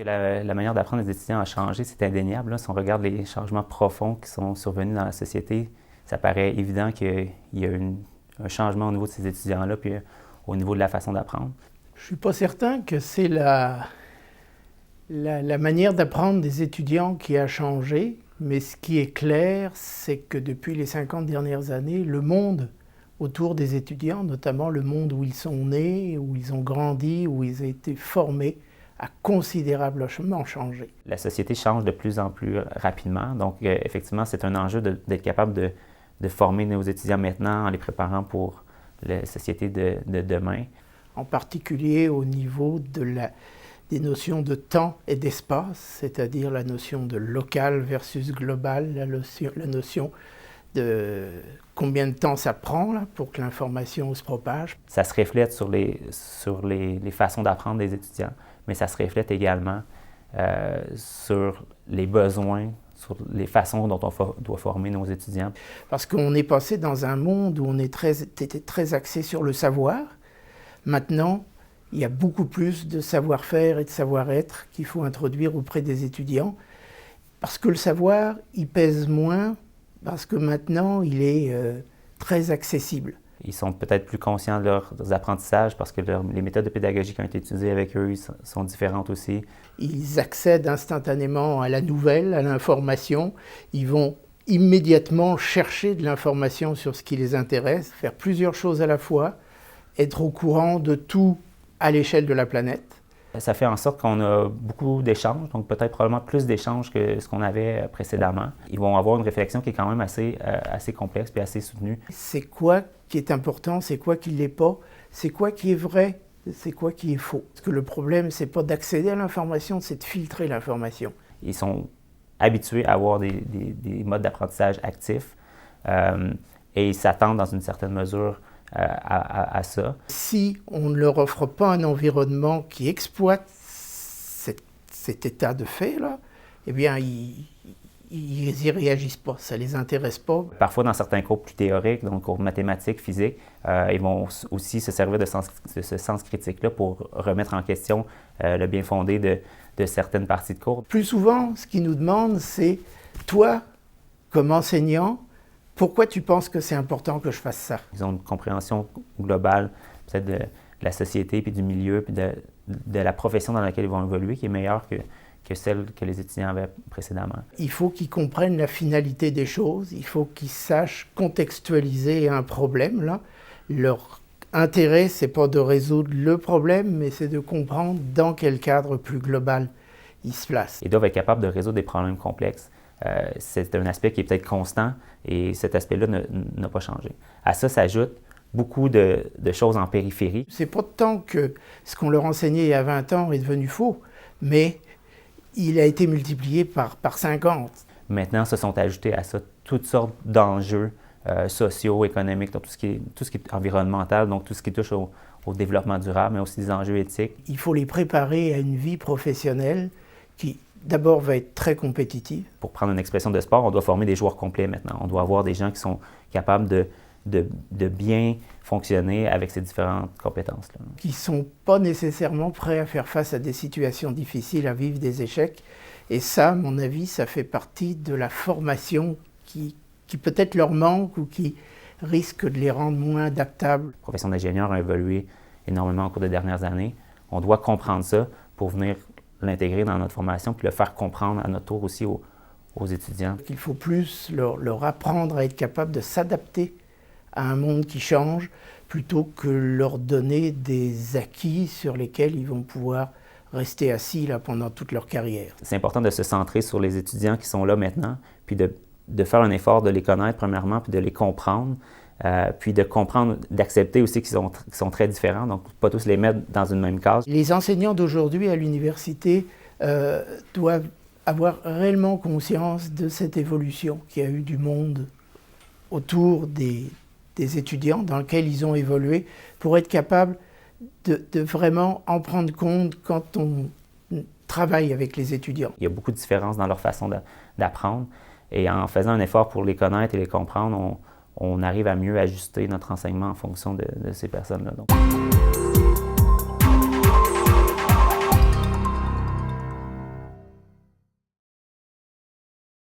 La manière d'apprendre des étudiants a changé, c'est indéniable. Là. Si on regarde les changements profonds qui sont survenus dans la société, ça paraît évident qu'il y a un changement au niveau de ces étudiants-là, puis au niveau de la façon d'apprendre. Je ne suis pas certain que c'est la manière d'apprendre des étudiants qui a changé, mais ce qui est clair, c'est que depuis les 50 dernières années, le monde autour des étudiants, notamment le monde où ils sont nés, où ils ont grandi, où ils ont été formés, a considérablement changé. La société change de plus en plus rapidement, donc effectivement, c'est un enjeu d'être capable de former nos étudiants maintenant en les préparant pour la société de demain. En particulier au niveau des notions de temps et d'espace, c'est-à-dire la notion de local versus global, la notion de combien de temps ça prend là, pour que l'information se propage. Ça se reflète sur les façons d'apprendre des étudiants, mais ça se reflète également sur les besoins, sur les façons dont on doit former nos étudiants. Parce qu'on est passé dans un monde où on était très axé sur le savoir. Maintenant, il y a beaucoup plus de savoir-faire et de savoir-être qu'il faut introduire auprès des étudiants. Parce que le savoir, il pèse moins, parce que maintenant, il est très accessible. Ils sont peut-être plus conscients de leurs apprentissages parce que les méthodes de pédagogie qui ont été utilisées avec eux sont différentes aussi. Ils accèdent instantanément à la nouvelle, à l'information. Ils vont immédiatement chercher de l'information sur ce qui les intéresse, faire plusieurs choses à la fois, être au courant de tout à l'échelle de la planète. Ça fait en sorte qu'on a beaucoup d'échanges, donc peut-être probablement plus d'échanges que ce qu'on avait précédemment. Ils vont avoir une réflexion qui est quand même assez complexe et assez soutenue. C'est quoi qui est important, c'est quoi qui ne l'est pas, c'est quoi qui est vrai, c'est quoi qui est faux. Parce que le problème, c'est pas d'accéder à l'information, c'est de filtrer l'information. Ils sont habitués à avoir des modes d'apprentissage actifs et ils s'attendent dans une certaine mesure à ça. Si on ne leur offre pas un environnement qui exploite cet état de fait, là, eh bien, ils n'y réagissent pas, ça ne les intéresse pas. Parfois, dans certains cours plus théoriques, donc cours mathématiques, physique, ils vont aussi se servir de ce sens critique-là pour remettre en question le bien fondé de certaines parties de cours. Plus souvent, ce qu'ils nous demandent, c'est « toi, comme enseignant, pourquoi tu penses que c'est important que je fasse ça? » Ils ont une compréhension globale peut-être de la société, puis du milieu, puis de la profession dans laquelle ils vont évoluer, qui est meilleure que celle que les étudiants avaient précédemment. Il faut qu'ils comprennent la finalité des choses, il faut qu'ils sachent contextualiser un problème. Là. Leur intérêt, ce n'est pas de résoudre le problème, mais c'est de comprendre dans quel cadre plus global ils se placent. Ils doivent être capables de résoudre des problèmes complexes. C'est un aspect qui est peut-être constant et cet aspect-là n'a pas changé. À ça s'ajoute beaucoup de choses en périphérie. C'est pas tant que ce qu'on leur enseignait il y a 20 ans est devenu faux, mais il a été multiplié par 50. Maintenant, se sont ajoutés à ça toutes sortes d'enjeux sociaux, économiques, donc tout ce qui est environnemental, donc tout ce qui touche au développement durable, mais aussi des enjeux éthiques. Il faut les préparer à une vie professionnelle qui, d'abord, va être très compétitive. Pour prendre une expression de sport, on doit former des joueurs complets maintenant. On doit avoir des gens qui sont capables de bien fonctionner avec ces différentes compétences-là. Qui ne sont pas nécessairement prêts à faire face à des situations difficiles, à vivre des échecs. Et ça, à mon avis, ça fait partie de la formation qui peut-être leur manque ou qui risque de les rendre moins adaptables. La profession d'ingénieur a évolué énormément au cours des dernières années. On doit comprendre ça pour venir l'intégrer dans notre formation puis le faire comprendre à notre tour aussi aux étudiants. Il faut plus leur apprendre à être capable de s'adapter à un monde qui change, plutôt que leur donner des acquis sur lesquels ils vont pouvoir rester assis là, pendant toute leur carrière. C'est important de se centrer sur les étudiants qui sont là maintenant, puis de faire un effort de les connaître premièrement, puis de les comprendre, puis de comprendre, d'accepter aussi qu'ils sont très différents, donc pas tous les mettre dans une même case. Les enseignants d'aujourd'hui à l'université doivent avoir réellement conscience de cette évolution qu'il y a eu du monde autour des étudiants dans lequel ils ont évolué pour être capables de vraiment en prendre compte quand on travaille avec les étudiants. Il y a beaucoup de différences dans leur façon d'apprendre et en faisant un effort pour les connaître et les comprendre, on arrive à mieux ajuster notre enseignement en fonction de ces personnes-là.